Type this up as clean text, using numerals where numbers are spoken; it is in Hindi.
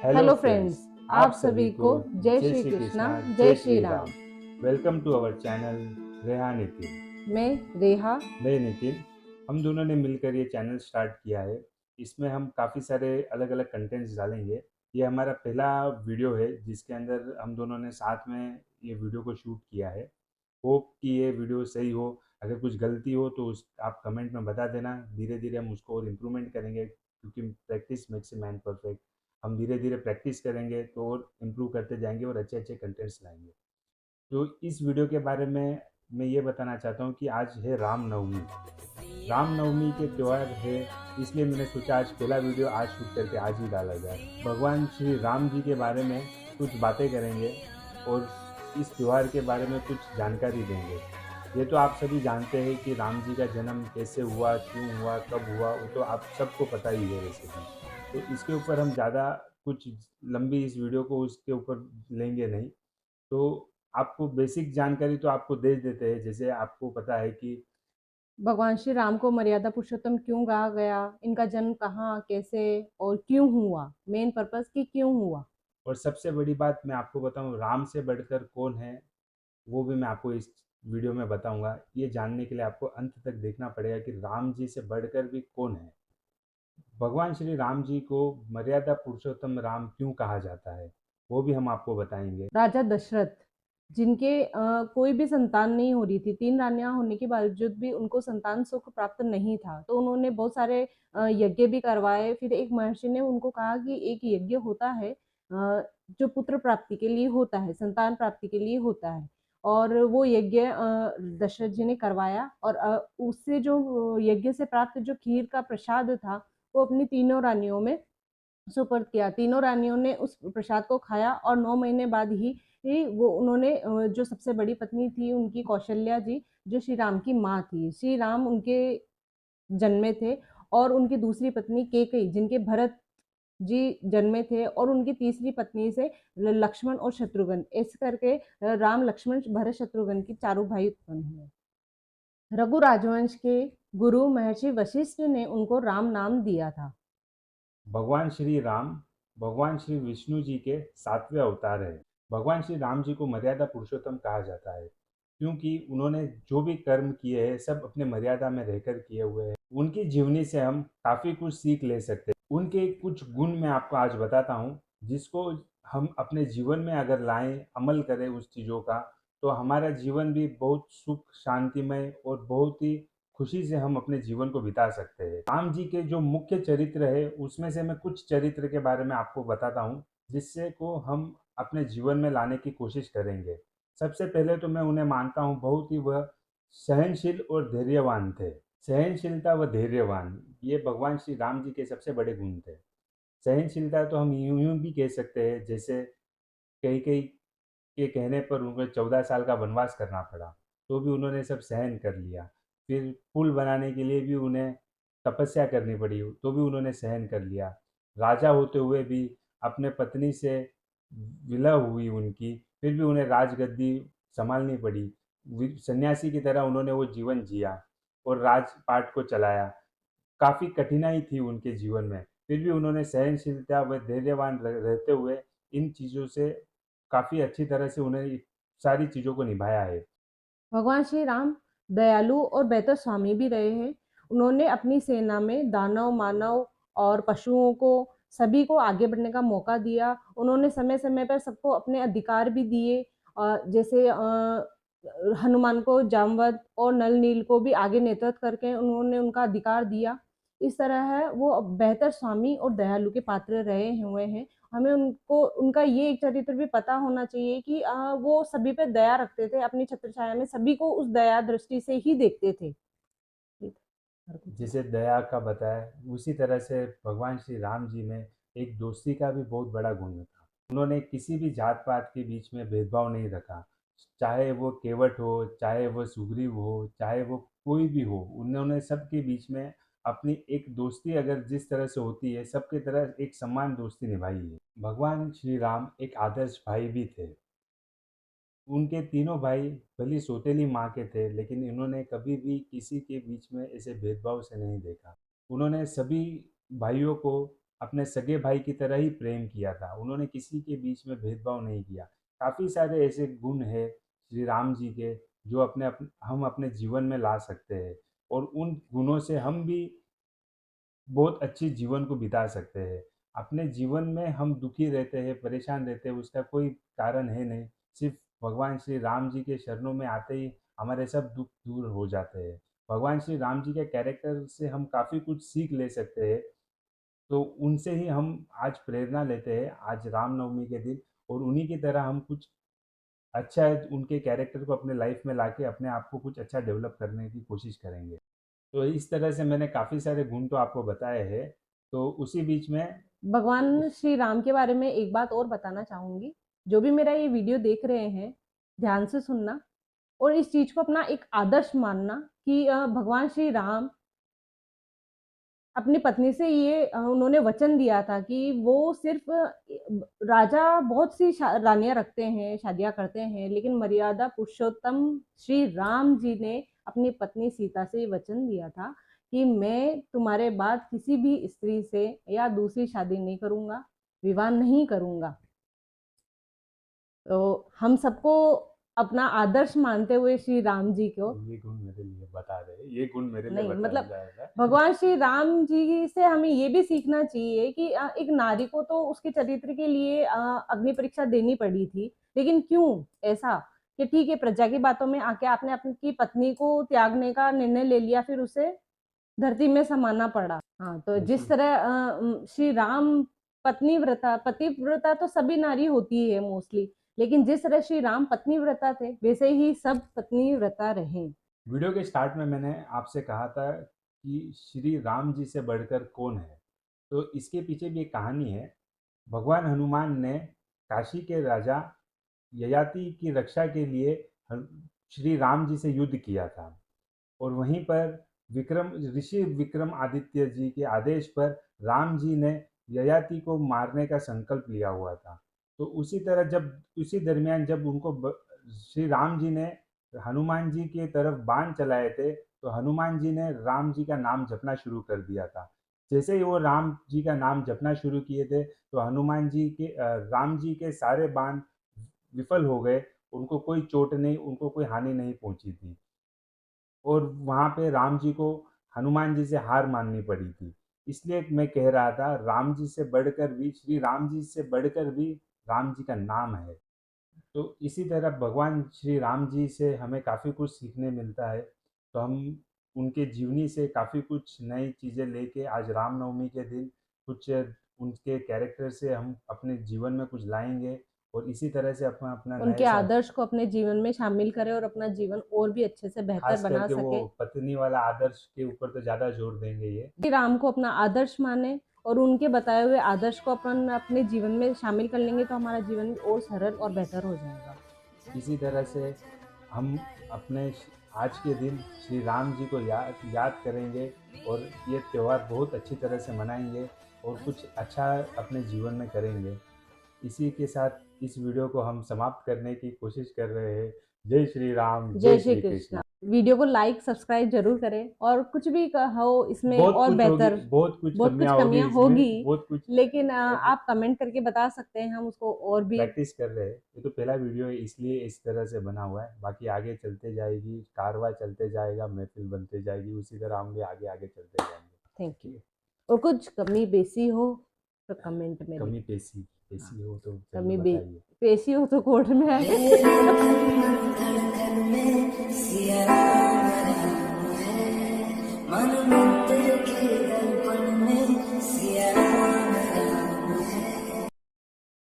हेलो हेलो फ्रेंड्स, फ्रेंड्स, आप आप सभी सभी को को जय जय श्री श्री कृष्णा, कृष्णा, जय जय Shri Shri Ram. Ram. Welcome to our channel Reha Nitin. मैं रेहा। मैं नितिन। हम दोनों ने मिलकर ये चैनल स्टार्ट किया है। इसमें हम काफ़ी सारे अलग अलग कंटेंट्स डालेंगे। ये हमारा पहला वीडियो है जिसके अंदर हम दोनों ने साथ में ये वीडियो को शूट किया है। होप कि ये वीडियो सही हो। अगर कुछ गलती हो तो उस आप कमेंट में बता देना। धीरे धीरे हम उसको और इम्प्रूवमेंट करेंगे क्योंकि practice makes a man perfect. हम धीरे धीरे प्रैक्टिस करेंगे तो और इम्प्रूव करते जाएंगे और अच्छे अच्छे कंटेंट्स लाएंगे। तो इस वीडियो के बारे में मैं ये बताना चाहता हूँ कि आज है रामनवमी। रामनवमी के त्यौहार है, इसलिए मैंने सोचा आज पहला वीडियो आज शूट करके आज ही डाला जाए। भगवान श्री राम जी के बारे में कुछ बातें करेंगे और इस त्यौहार के बारे में कुछ जानकारी देंगे। ये तो आप सभी जानते हैं कि राम जी का जन्म कैसे हुआ, क्यों हुआ, कब हुआ, वो तो आप सबको पता ही है वैसे भी। तो इसके ऊपर हम ज़्यादा कुछ लंबी इस वीडियो को उसके ऊपर लेंगे नहीं। तो आपको बेसिक जानकारी तो आपको दे देते हैं। जैसे आपको पता है कि भगवान श्री राम को मर्यादा पुरुषोत्तम क्यों कहा गया, इनका जन्म कहाँ, कैसे और क्यों हुआ, मेन पर्पस कि क्यों हुआ। और सबसे बड़ी बात मैं आपको बताऊं, राम से बढ़कर कौन है वो भी मैं आपको इस वीडियो में बताऊंगा। ये जानने के लिए आपको अंत तक देखना पड़ेगा कि राम जी से बढ़कर भी कौन है। भगवान श्री राम जी को मर्यादा पुरुषोत्तम राम क्यों कहा जाता है वो भी हम आपको बताएंगे। राजा दशरथ, जिनके कोई भी संतान नहीं हो रही थी, 3 रानियां होने के बावजूद भी उनको संतान सुख प्राप्त नहीं था, तो उन्होंने बहुत सारे यज्ञ भी करवाए। फिर एक महर्षि ने उनको कहा कि एक यज्ञ होता है जो पुत्र प्राप्ति के लिए होता है, संतान प्राप्ति के लिए होता है। और वो यज्ञ दशरथ जी ने करवाया, और उससे जो यज्ञ से प्राप्त जो खीर का प्रसाद था, वो अपनी 3 रानियों में सुपुर्द किया। 3 रानियों ने उस प्रसाद को खाया, और 9 महीने बाद ही वो उन्होंने जो सबसे बड़ी पत्नी थी उनकी, कौशल्या जी, जो श्री राम की माँ थी, श्री राम उनके जन्मे थे। और उनकी दूसरी पत्नी केकई, जिनके भरत जी जन्मे थे, और उनकी तीसरी पत्नी से लक्ष्मण और शत्रुघ्न, ऐसे करके राम लक्ष्मण भरत शत्रुघ्न की चारों भाई उत्पन्न हुए। रघु राजवंश के गुरु महर्षि वशिष्ठ ने उनको राम नाम दिया था। भगवान श्री राम भगवान श्री विष्णु जी के 7वें अवतार है। भगवान श्री राम जी को मर्यादा पुरुषोत्तम कहा जाता है क्योंकि उन्होंने जो भी कर्म किए हैं सब अपने मर्यादा में रहकर किए हुए हैं। उनकी जीवनी से हम काफ़ी कुछ सीख ले सकते हैं। उनके कुछ गुण मैं आपको आज बताता हूँ जिसको हम अपने जीवन में अगर लाएं, अमल करें उस चीज़ों का, तो हमारा जीवन भी बहुत सुख शांतिमय और बहुत ही खुशी से हम अपने जीवन को बिता सकते हैं। राम जी के जो मुख्य चरित्र है उसमें से मैं कुछ चरित्र के बारे में आपको बताता हूँ जिससे को हम अपने जीवन में लाने की कोशिश करेंगे। सबसे पहले तो मैं उन्हें मानता हूँ बहुत ही वह सहनशील और धैर्यवान थे। सहनशीलता व धैर्यवान, ये भगवान श्री राम जी के सबसे बड़े गुण थे। सहनशीलता तो हम यूं यूं भी कह सकते हैं, जैसे कई कई के कहने पर उनको 14 साल का वनवास करना पड़ा तो भी उन्होंने सब सहन कर लिया। फिर पुल बनाने के लिए भी उन्हें तपस्या करनी पड़ी तो भी उन्होंने सहन कर लिया। राजा होते हुए भी अपने पत्नी से विलय हुई उनकी, फिर भी उन्हें राजगद्दी संभालनी पड़ी। सन्यासी की तरह उन्होंने वो जीवन जिया और राजपाट को चलाया। काफ़ी कठिनाई थी उनके जीवन में, फिर भी उन्होंने सहनशीलता व धैर्यवान रहते हुए इन चीज़ों से काफ़ी अच्छी तरह से उन्हें सारी चीज़ों को निभाया है। भगवान श्री राम दयालु और बेहतर स्वामी भी रहे हैं। उन्होंने अपनी सेना में दानव, मानव और पशुओं को, सभी को आगे बढ़ने का मौका दिया। उन्होंने समय समय पर सबको अपने अधिकार भी दिए, जैसे हनुमान को जामवंत और नल नील को भी आगे नेतृत्व करके उन्होंने उनका अधिकार दिया। इस तरह है वो बेहतर स्वामी और दयालु के पात्र रहे हुए हैं। हमें उनको, उनका ये एक चरित्र भी पता होना चाहिए कि वो सभी पे दया रखते थे, अपनी छत्र छाया में सभी को उस दया दृष्टि से ही देखते थे। जिसे दया का बताया, उसी तरह से भगवान श्री राम जी में एक दोस्ती का भी बहुत बड़ा गुण था। उन्होंने किसी भी जात पात के बीच में भेदभाव नहीं रखा। चाहे वो केवट हो, चाहे वो सुग्रीव हो, चाहे वो कोई भी हो, उन्होंने सबके बीच में अपनी एक दोस्ती अगर जिस तरह से होती है सबके तरह एक समान दोस्ती निभाई है। भगवान श्री राम एक आदर्श भाई भी थे। उनके तीनों भाई भली सौतेली माँ के थे लेकिन इन्होंने कभी भी किसी के बीच में ऐसे भेदभाव से नहीं देखा। उन्होंने सभी भाइयों को अपने सगे भाई की तरह ही प्रेम किया था। उन्होंने किसी के बीच में भेदभाव नहीं किया। काफ़ी सारे ऐसे गुण हैं श्री राम जी के जो हम अपने जीवन में ला सकते हैं, और उन गुणों से हम भी बहुत अच्छी जीवन को बिता सकते हैं। अपने जीवन में हम दुखी रहते हैं, परेशान रहते हैं, उसका कोई कारण है नहीं। सिर्फ़ भगवान श्री राम जी के शरणों में आते ही हमारे सब दुःख दूर हो जाते हैं। भगवान श्री राम जी के कैरेक्टर से हम काफ़ी कुछ सीख ले सकते हैं। तो उनसे ही हम आज प्रेरणा लेते हैं, आज रामनवमी के दिन, और उन्हीं की तरह हम कुछ अच्छा उनके कैरेक्टर को अपने लाइफ में लाके अपने आप को कुछ अच्छा डेवलप करने की कोशिश करेंगे। तो इस तरह से मैंने काफ़ी सारे गुण तो आपको बताए हैं। तो उसी बीच में भगवान इस श्री राम के बारे में एक बात और बताना चाहूँगी। जो भी मेरा ये वीडियो देख रहे हैं, ध्यान से सुनना और इस चीज़ को अपना एक आदर्श मानना कि भगवान श्री राम अपनी पत्नी से ये उन्होंने वचन दिया था कि वो सिर्फ़ राजा बहुत सी रानियाँ रखते हैं, शादियाँ करते हैं, लेकिन मर्यादा पुरुषोत्तम श्री राम जी ने अपनी पत्नी सीता से ये वचन दिया था कि मैं तुम्हारे बाद किसी भी स्त्री से या दूसरी शादी नहीं करूँगा, विवाह नहीं करूँगा। तो हम सबको अपना आदर्श मानते हुए श्री राम जी को ये गुण मेरे लिए बता रहे, ये गुण मेरे लिए नहीं बताया मतलब जाएगा। भगवान श्री राम जी से हमें ये भी सीखना चाहिए कि एक नारी को तो उसके चरित्र के लिए अग्नि परीक्षा देनी पड़ी थी, लेकिन क्यों ऐसा कि ठीक है प्रजा की बातों में आके आपने अपनी पत्नी को त्यागने का निर्णय ले लिया, फिर उसे धरती में समाना पड़ा। हाँ, तो जिस बिल्कुल। तरह श्री राम पत्नीव्रता पतिव्रता तो सभी नारी होती है मोस्टली, लेकिन जिस तरह श्री राम पत्नीव्रता थे, वैसे ही सब पत्नीव्रता रहें। वीडियो के स्टार्ट में मैंने आपसे कहा था कि श्री राम जी से बढ़कर कौन है। तो इसके पीछे भी एक कहानी है। भगवान हनुमान ने काशी के राजा ययाति की रक्षा के लिए श्री राम जी से युद्ध किया था, और वहीं पर विक्रम ऋषि विक्रम आदित्य जी के आदेश पर राम जी ने ययाति को मारने का संकल्प लिया हुआ था। तो उसी दरमियान जब श्री राम जी ने हनुमान जी की तरफ बाण चलाए थे, तो हनुमान जी ने राम जी का नाम जपना शुरू कर दिया था। जैसे ही वो राम जी का नाम जपना शुरू किए थे, तो राम जी के सारे बाण विफल हो गए। उनको कोई चोट नहीं, उनको कोई हानि नहीं पहुंची थी, और वहाँ पे राम जी को हनुमान जी से हार माननी पड़ी थी। इसलिए मैं कह रहा था, श्री राम जी से बढ़कर भी राम जी का नाम है। तो इसी तरह भगवान श्री राम जी से हमें काफ़ी कुछ सीखने मिलता है। तो हम उनके जीवनी से काफ़ी कुछ नई चीज़ें लेके आज रामनवमी के दिन कुछ उनके कैरेक्टर से हम अपने जीवन में कुछ लाएंगे, और इसी तरह से अपना अपना नए उनके साल, आदर्श को अपने जीवन में शामिल करें और अपना जीवन और भी अच्छे से बेहतर खास बना करके वो सके। पत्नी वाला आदर्श के ऊपर तो ज़्यादा जोर देंगे ये। श्री राम को अपना आदर्श माने और उनके बताए हुए आदर्श को अपन अपने जीवन में शामिल कर लेंगे तो हमारा जीवन और सरल और बेहतर हो जाएगा। इसी तरह से हम आज के दिन श्री राम जी को याद करेंगे, और ये त्यौहार बहुत अच्छी तरह से मनाएंगे, और कुछ अच्छा अपने जीवन में करेंगे। इसी के साथ इस वीडियो को हम समाप्त करने की कोशिश कर रहे हैं। जय श्री राम, जय जय श्री श्री कृष्ण। कृष्णा। वीडियो को लाइक सब्सक्राइब जरूर करें और कुछ भी हो इसमें बहुत और कुछ होगी, बेहतर बहुत कुछ बहुत कुछ कमियां होगी कमियां इसमें, होगी, बहुत कुछ लेकिन ऐसे आप कमेंट करके बता सकते हैं, हम उसको और भी। प्रैक्टिस कर रहे हैं। ये तो पहला वीडियो है, इसलिए इस तरह से बना हुआ है। बाकी आगे चलते जाएगी, कारवां चलते जाएगा, महफिल बनते जाएगी, उसी तरह हम भी आगे आगे चलते जाएंगे। Thank you. ठीक है। और कुछ कमी बेसी हो तो कमेंट में कमी लिखें। पेशी हाँ, पेशी हो तो चलिए कमी बताइए। पेशी हो तो कोर्ट में आए।